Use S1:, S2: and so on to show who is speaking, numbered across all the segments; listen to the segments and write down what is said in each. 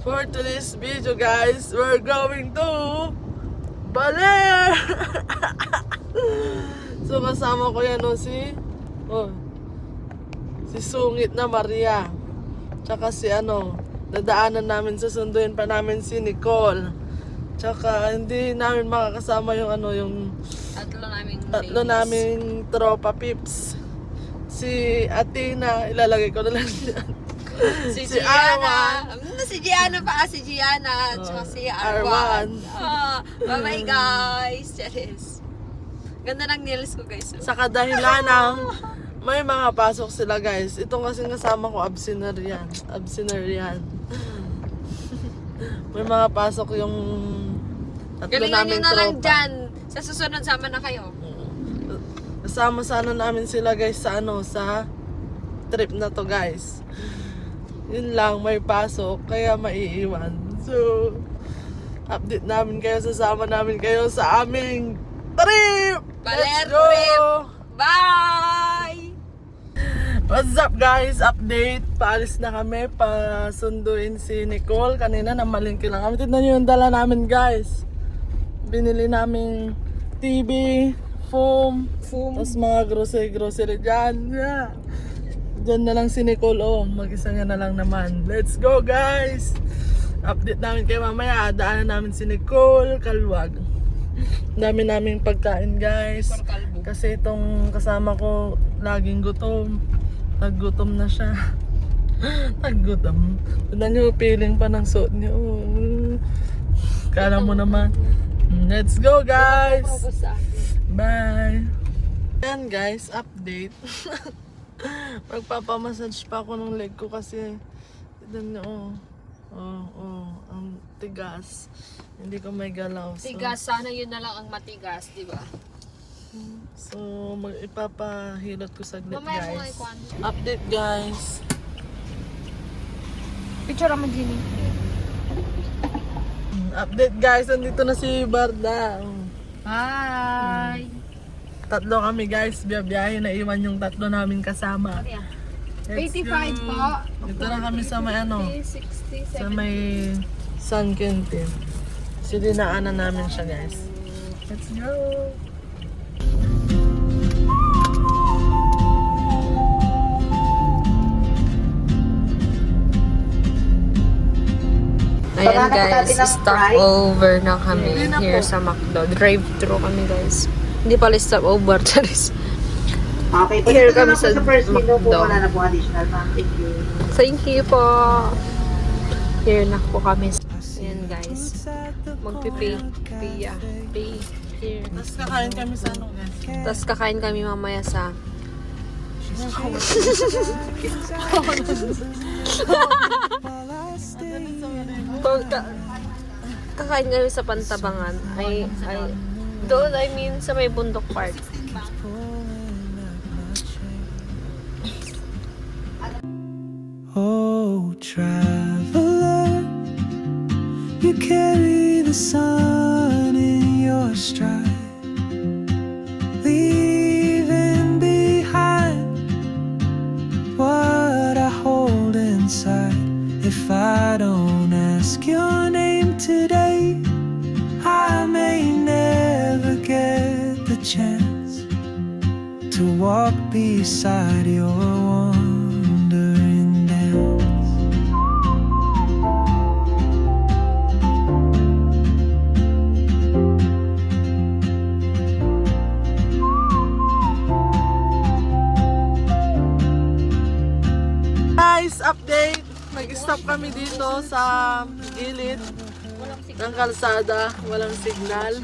S1: For today's video guys, we're going to Baler! So kasama ko yan si Sungit na Maria. Tsaka dadaanan namin, susunduin pa namin si Nicole. Tsaka hindi namin makakasama yung tatlo naming tropa pips. Si Athena, ilalagay ko na lang dyan.
S2: Si Gianna. Si Gianna pa. Si Gianna. Tsaka si Arwan. Bye-bye guys. Charis. Ganda ng nails ko guys.
S1: Sa kadahilan ng may mga pasok sila guys. Itong kasing kasama ko, absinerian. May mga pasok yung tatlo
S2: galingan
S1: naming
S2: nyo na lang
S1: tropa.
S2: dyan. Sa susunod sama na kayo.
S1: Kasama sana namin sila guys sa sa trip na to guys. Yun lang, may pasok, kaya maiiwan. So, update namin kayo, sasama namin kayo sa aming trip!
S2: Baler
S1: Let's go!
S2: trip! Bye!
S1: What's up guys? Update. Paalis na kami, pasunduin si Nicole. Kanina namalingki lang kami. Tignan nyo yung dala namin guys. Binili namin TV, foam. Tapos mga grocery dyan. Yeah. Diyan na lang si Nicole, mag-isa niya na lang naman. Let's go guys! Update namin kayo mamaya, daanan namin si Nicole, Kalwag. Dami naming pagkain guys. Kasi itong kasama ko, laging gutom. Naggutom na siya. Naggutom. Tignan niyo, feeling pa ng suot niyo. Kala mo naman. Let's go guys! Bye! Yan guys, update. Magpapamassage pa ako ng leg ko kasi tignan niyo, ang tigas. Hindi ko may galaw. So,
S2: Tigas, sana yun na lang ang matigas, di ba?
S1: So, ipapahilot ko saglit
S2: Mamaya mo
S1: guys.
S2: update.
S1: Update guys.
S2: Picture mo, Jimmy.
S1: Update guys, andito na si Barda.
S2: Bye!
S1: Tatlo kami guys, biyahe na iwan yung tatlo namin kasama. Let's
S2: 85
S1: go.
S2: po.
S1: Dito na kami sa may
S2: 60, 70.
S1: sa may San Quentin. Dinaanan namin siya guys. Let's go!
S2: Ayan guys, stop over na kami here sa McDo. Drive-thru kami guys. Hindi pala stop over, Charis.
S3: Okay,
S2: Here
S3: pagkita
S2: kami
S3: na po
S2: sa
S3: sa first window po,
S2: McDo.
S3: wala na po additional ma'am. Thank you.
S2: Thank you po. Here na po kami. Ayan guys. Magpipay. Pay here.
S1: Tapos kakain kami sa guys.
S2: Tapos kakain kami mamaya sa... Kakain kami sa Pantabangan. Doon, I mean, sa may bundok park.
S4: Oh, traveler, you carry the sun in your stride, leaving behind what I hold inside. If I don't ask your name today, I may never get the chance to walk beside your wandering dance.
S1: Guys, update! Nag-stop kami dito sa gilid ng kalsada, walang signal.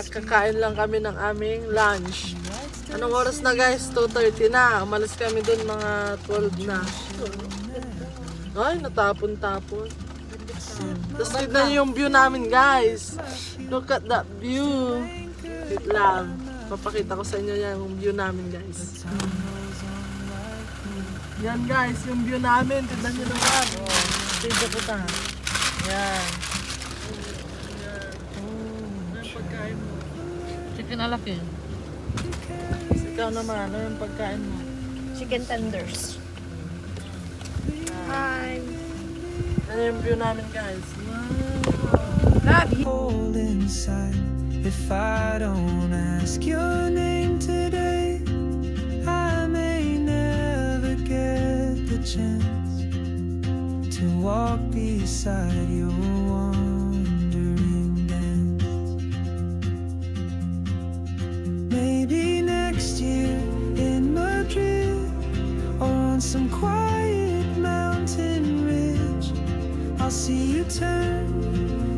S1: Kakain lang kami ng aming lunch. Anong oras na guys? 2:30 na. Umalis kami dun mga 12 na. Ay, natapon-tapon. Tapos tignan niyo yung view namin guys. Look at that view. Wait lang. Papakita ko sa inyo yan yung view namin guys. Yan guys, yung view namin. Tignan nyo naman. Tignan ko ta. Yan. Ano yung pagkain mo?
S2: Chicken alaki.
S1: Ikaw naman, ano yung pagkain mo?
S2: Chicken tenders. Hi.
S1: Ano yung view namin guys? Wow!
S4: Hold inside. If I don't ask your name today, I may never get the chance to walk beside your wandering dance. Maybe next year in Madrid or on some quiet mountain ridge, I'll see you turn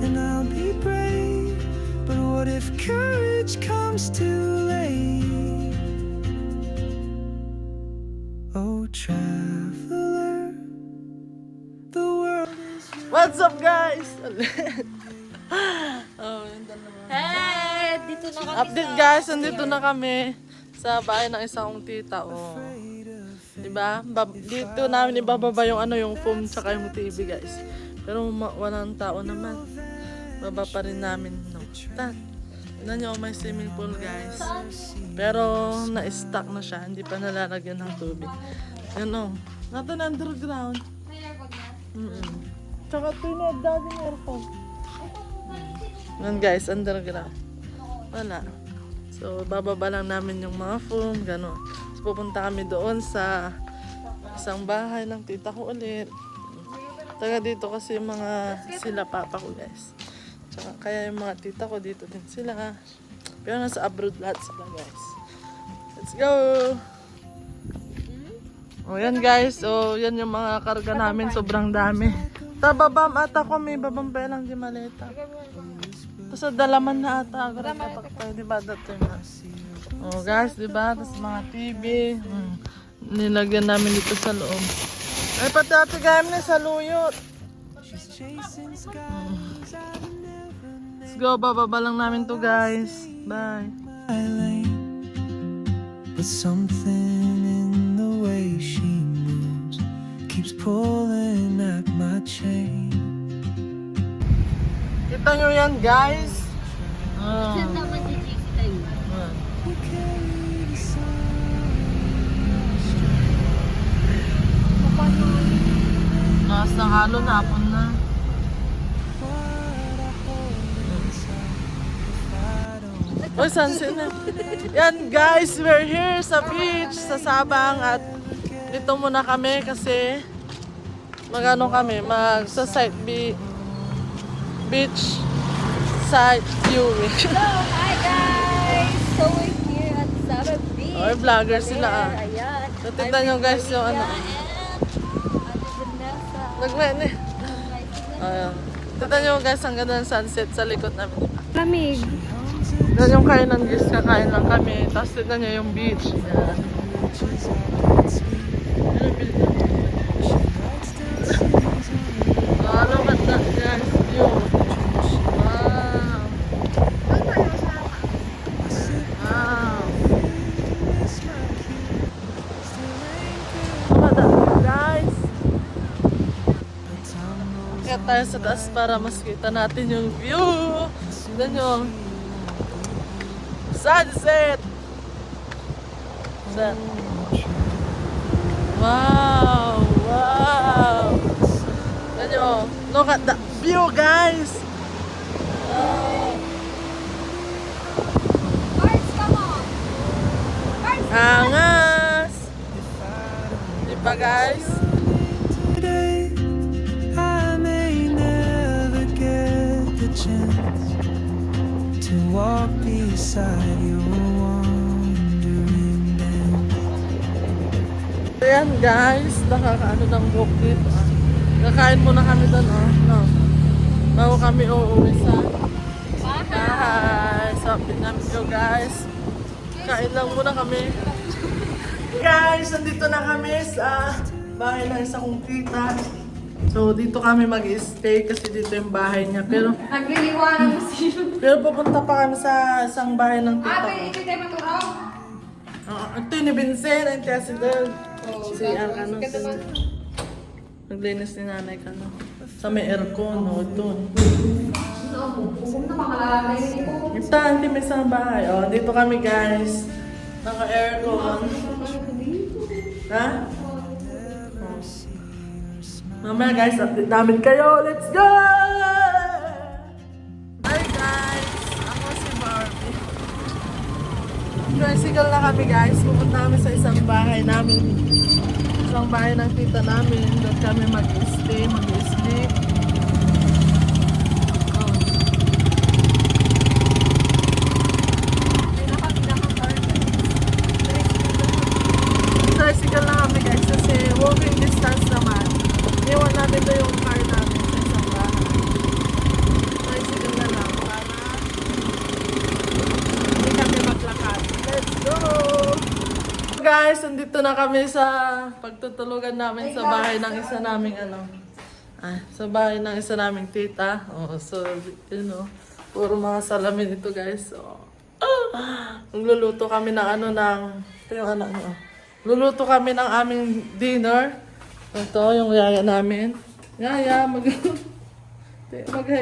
S4: and I'll be brave. But what if courage comes too late? Oh, traveler, the world is
S1: What's up guys? Oh, yun naman.
S2: Hey! Dito na kami
S1: Update guys, nandito na kami sa bahay ng isang tita. Oh. Diba? Dito namin ibababa yung yung foam tsaka yung TV guys. Pero walang tao naman. Baba pa rin namin. No. Tignan nyo, may swimming pool guys. Pero na-stuck na siya. Hindi pa nalalagyan ng tubig. Yan o. Nato na underground. Tsaka tinad dati ng aircon. Yan guys, underground. Wala. So, bababa lang namin yung mga foam. Gano'n. So, pupunta kami doon sa isang bahay ng tita ko ulit. Taga dito kasi yung mga sila papa ko guys. Tsaka kaya yung mga tita ko dito din sila. Pero nasa abroad lahat sila guys. Let's go! O yan guys. O yan yung mga karga namin. Sobrang dami. Tababam ata ko. May babambay lang di maleta. Tapos dalaman na ata. Agad katakpay. Diba dati na. O guys diba. Tapos mga TV. Nilagyan namin dito sa loob. Ay pati ate gayam na sa luyot. Let's go, bababa lang namin to guys. Bye.
S4: my lane. But something in the way she moves keeps pulling at my chain.
S1: Kita nyo yan guys. Lakas ng halon, hapon na. Uy, sunset na. Yan guys, we're here sa beach, sa Sabang. At dito muna kami kasi sa site beach site viewing.
S2: Hello, hi guys! So we're here at Sabang Beach.
S1: Oy, vlogger sila ah.
S2: Ayan.
S1: So, tignan nyo guys yung Nagmene. Ayan. Tignan nyo guys, ang ganda ng sunset sa likod namin.
S2: Lamig.
S1: Tignan yung kainan guys, kakain lang kami. Tapos tignan nyo yung beach. Ayan. Look at that guys, view. Wow. Wow. Look at that guys. Kaya tayo sa taas para mas kita natin yung view. Tignan nyo. Sunset! Wow! Wow! Tignan nyo. Look at the view guys!
S2: Guys, come on!
S1: Angas! Diba guys?
S4: Today, I may never get the chance to walk beside your wandering dance.
S1: Ayan guys, nakakaano ng walk dito ah. Kakain muna kami doon oh. No. Bago kami uuwi sa bahay. So, namin yo guys. Kain lang muna kami. Guys, nandito na kami sa bahay ng isa kong tita. So, dito kami mag-stay kasi dito yung bahay niya. Pero
S2: Nagliliwanag mo siya.
S1: pero pupunta pa kami sa isang bahay ng tita ko.
S2: Ito tayo maturaw.
S1: Ito yung ni Vincent, ang tiya si Del. Si Arcano. Naglinis ni nanay ka no. Sa may aircon, no, doon. Ito, hindi may isang bahay. Oh, dito kami guys. Naka-aircon. Ha? Mamaya guys, update namin kayo. Let's go! Hi guys! Ako si Barbie. Tricycle na kami guys. Pupunta kami sa isang bahay namin. Isang bahay ng tita namin. Doon kami mag-stay, mag-sleep. Tricycle na kami guys kasi walking distance naman. Iwan natin ito yung car namin sa isang bahay. Tricycle na lang para hindi kami maglakad. Let's go! Guys, nandito na kami sa pagtutulugan namin sa bahay ng isa naming sa bahay ng isa naming tita. Oh, so, you know, puro mga salamin ito guys. So, nagluluto kami ng ito yung luluto kami ng aming dinner. Ito, yung yaya namin. Yaya, mag-hi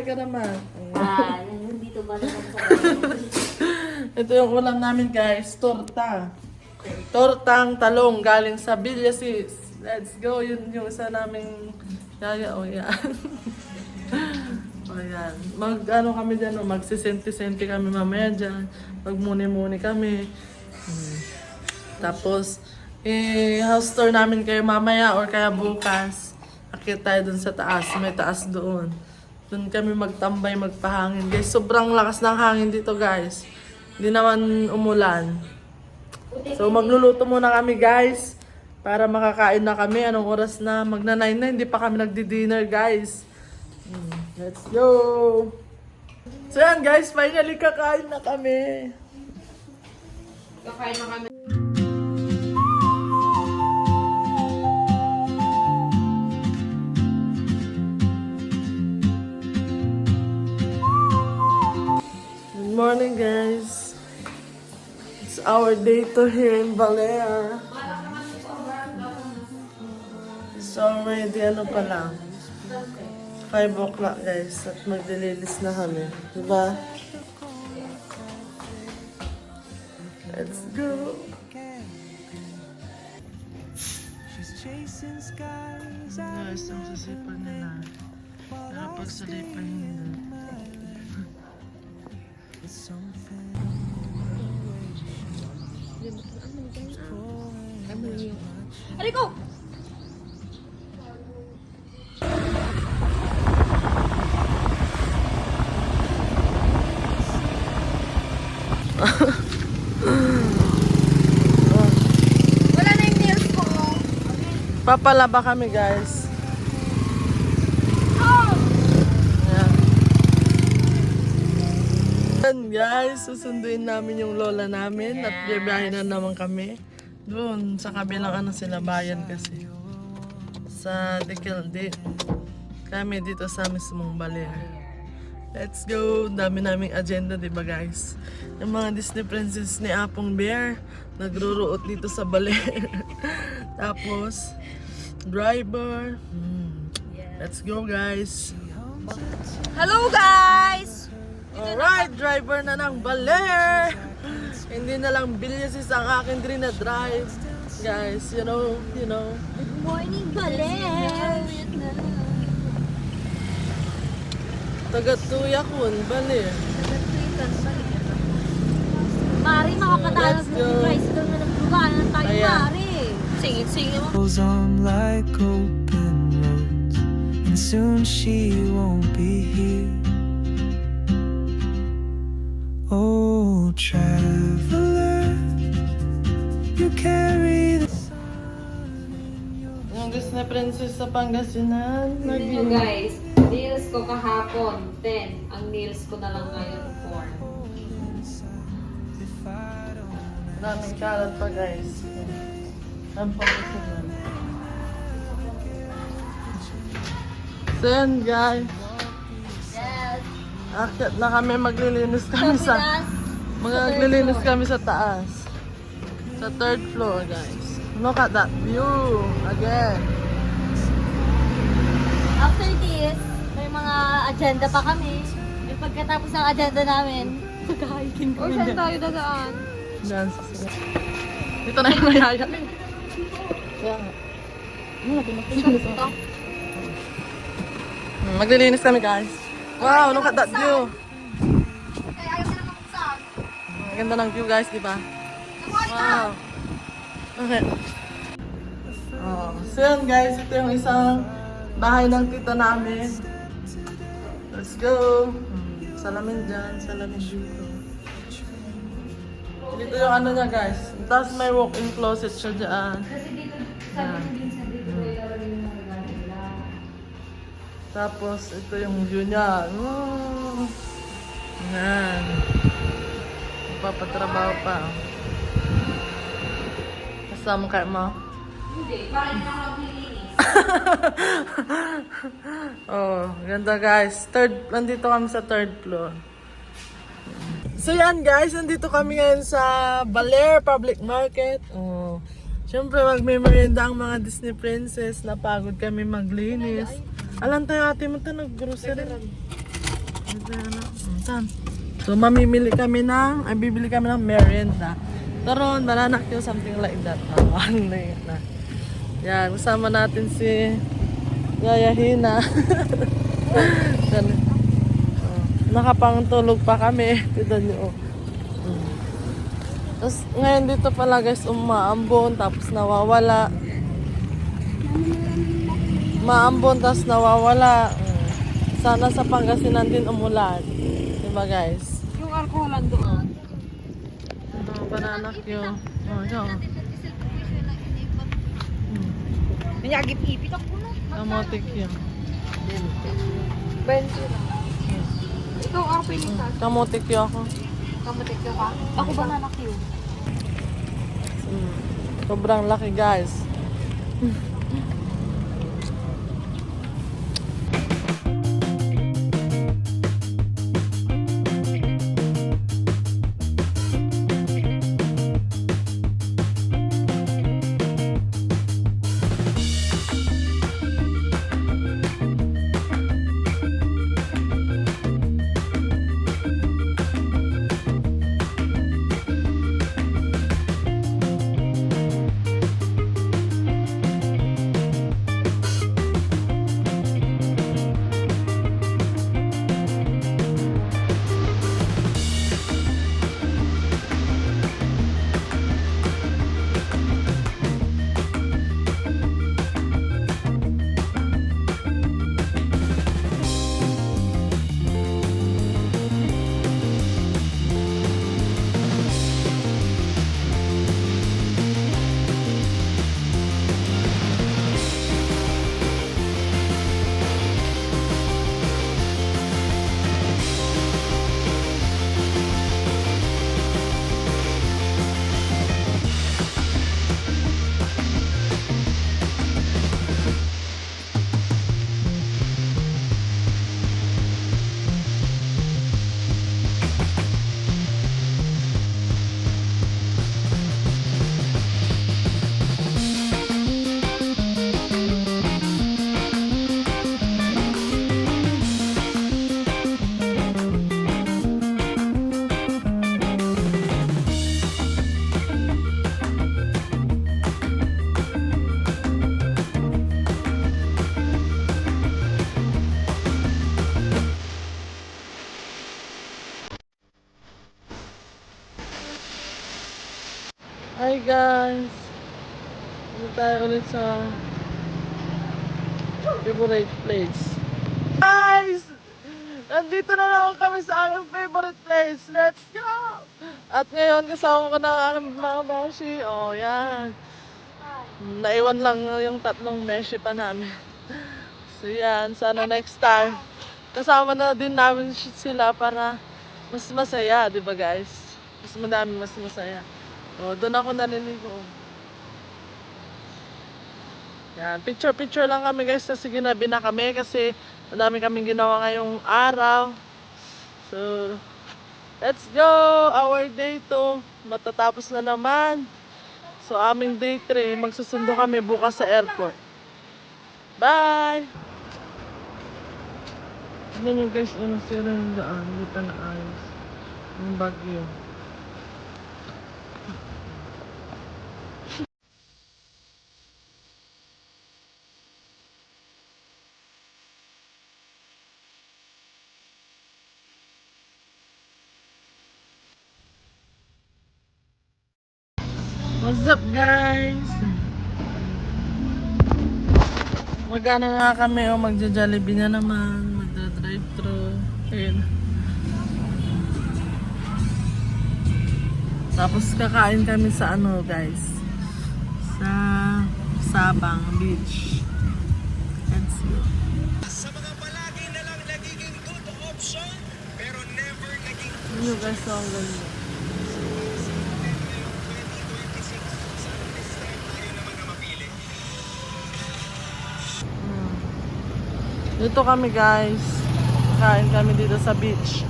S1: ka naman.
S2: Dito ba naman sa
S1: Ito yung ulam namin guys, torta. Tortang talong galing sa Villasis. Let's go, yun yung isa naming yaya. O yan. O yan. Kami dyan, magsisenti-senti kami mamaya dyan. Magmuni-muni kami. Tapos, house tour namin kayo mamaya or kaya bukas. Akit tayo dun sa taas. May taas doon. Doon kami magtambay, magpahangin. Guys, sobrang lakas ng hangin dito guys. Hindi naman umulan. So, magluluto muna kami guys. Para makakain na kami. Anong oras na? Magna-9 na. Hindi pa kami nagdi-dinner guys. Let's go! So yan guys, finally kakain na kami.
S2: Kakain na kami.
S1: Good morning guys. It's our day to here in Balear. It's already pa lang. 5 o'clock guys at maglililis na kami. Diba? Let's go!
S4: She's chasing skies.
S1: Guys, ang sasipan nila. Pero pag salipan nila.
S4: It's something.
S2: Aliko! Wala na yung nails ko.
S1: Papalaba kami guys. Ayan. Ayan guys, susunduin namin yung lola namin at biyahe na naman kami. Doon sa kabilang sila bayan kasi. Sa Dikildi. Kami dito sa mismong Balear. Let's go! Dami naming agenda, diba guys? Yung mga Disney princess ni Apong Bear, nagruruot dito sa Balear. Tapos, driver. Let's go guys!
S2: Hello guys!
S1: Alright, driver na ng Balear! Hindi na lang Villasis ang akin din na drive. Guys, you know.
S2: Good morning, Balen!
S1: Taga-Tuyakun, Balear.
S2: Mari, makapatalas
S1: Let's
S2: ng
S1: go.
S2: tricycle na naglugaan na tayo,
S1: Ayan.
S2: Mari. Singit-singit mo.
S4: Goes on like open roads, and soon she won't be here. Oh, traveler, you carry the
S1: Yung Disney princess sa Pangasinan.
S2: Tignan nyo guys, nails ko kahapon 10. Ang nails ko na lang ngayon 4.
S1: Daming kalat pa guys. Ang pangasinan. So yan guys.
S2: Yes.
S1: Akyat na kami, maglilinis kami maglilinis kami sa taas. Sa 3rd floor guys. Look at that view again.
S2: After this, may mga agenda pa kami. Yung pagkatapos ng agenda namin, magkakahiking kami. O, saan tayo dadaan?
S1: Yan, dito na yung mayaya. Yan. Maglilinis kami guys. Wow, look at that view.
S2: Kaya ayaw ka na makapagsak.
S1: Ang ganda ng view guys, di ba? Wow. Okay. Oh, so yun guys, ito yung isang bahay ng tita namin. Let's go. Salamin dyan, salamin dito. Dito yung ano niya guys. Tapos may walk-in closet siya dyan. Yan. Tapos ito yung view niya. Yan. Papatrabaho pa. Kasama kayo mo?
S2: Hindi, parang hindi ako maglilinis.
S1: Oh, ganda guys. Nandito kami sa third floor. So yan guys, nandito kami ngayon sa Baler Public Market. Oh, syempre magme-merienda ang mga Disney princess. Napagod kami maglinis. Alam tayo ate mo ito, nag-grocery. So bibili kami ng merienda. Taron, bananak yun, something like that. Yan, kasama natin si Yaya Hina. Nakapangtulog pa kami. Tignan nyo. Tapos ngayon dito pala guys, umaambon, tapos nawawala. Maambon, tapos nawawala. Sana sa Pangasinan din umulan. Diba guys?
S2: Yung alcoholan doon.
S1: Bananak yun. Oh, yun.
S2: Nanyagip-ipit ako na.
S1: Kamotik yun.
S2: Benzo lang. Ikaw ang piling ka.
S1: Kamotik yun ako.
S2: Kamutik ka ka? Ako ba nanak yun?
S1: Sobrang laki guys. Hi guys! Ano tayo ulit sa favorite place. Guys! Nandito na lang kami sa aming favorite place. Let's go! At ngayon kasama ko na ang aking mga beshi. Oh, yan. Naiwan lang yung tatlong beshi pa namin. So yan, sana next time. Kasama na din namin sila para mas masaya, di ba guys? Mas madami, mas masaya. Oh, doon ako naliligo. Yan, picture lang kami guys kasi ginabi na kami kasi madami kaming ginawa ngayong araw. So, let's go! Our day 2, matatapos na naman. So, aming day 3, magsusundo kami bukas sa airport. Bye! Tignan nyo guys, sira yung daan, hindi pa naayos. Yung bagyo. What's up guys? Magana nga kami o magja-Jollibee na naman, magda-drive-thru. Ayun. Tapos kakain kami sa ano guys, sa Sabang Beach. Let's go.
S5: Sa mga palagi na lang nagiging good option, pero never naging
S1: Ano guys, so ang ganda.
S5: ngayong 2026. Sana this time tayo naman na mapili.
S1: Dito kami guys. Kain kami dito sa beach.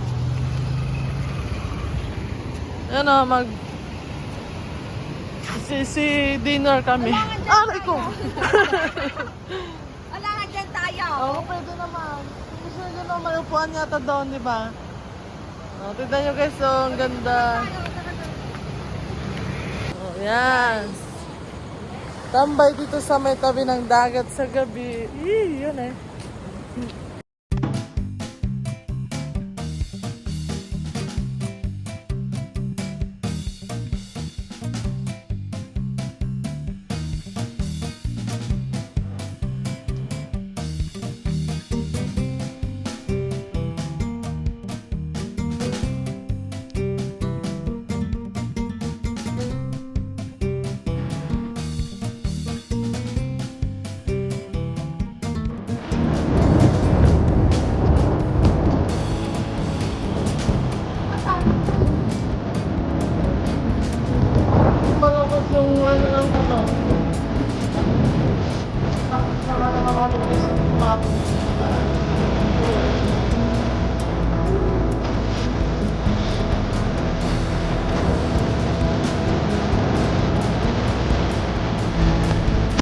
S1: Ano, si dinner kami. Aray ko!
S2: Wala nga dyan tayo.
S1: Oo, pwede naman. Gusto nyo naman, may upuan yata doon, di ba? Oh, tignan nyo guys, oh, ang ganda. Oh, yan. Tambay dito sa may tabi ng dagat sa gabi. Yun eh. Malakot yung ano ng ano. Nakakalaman ko sa map.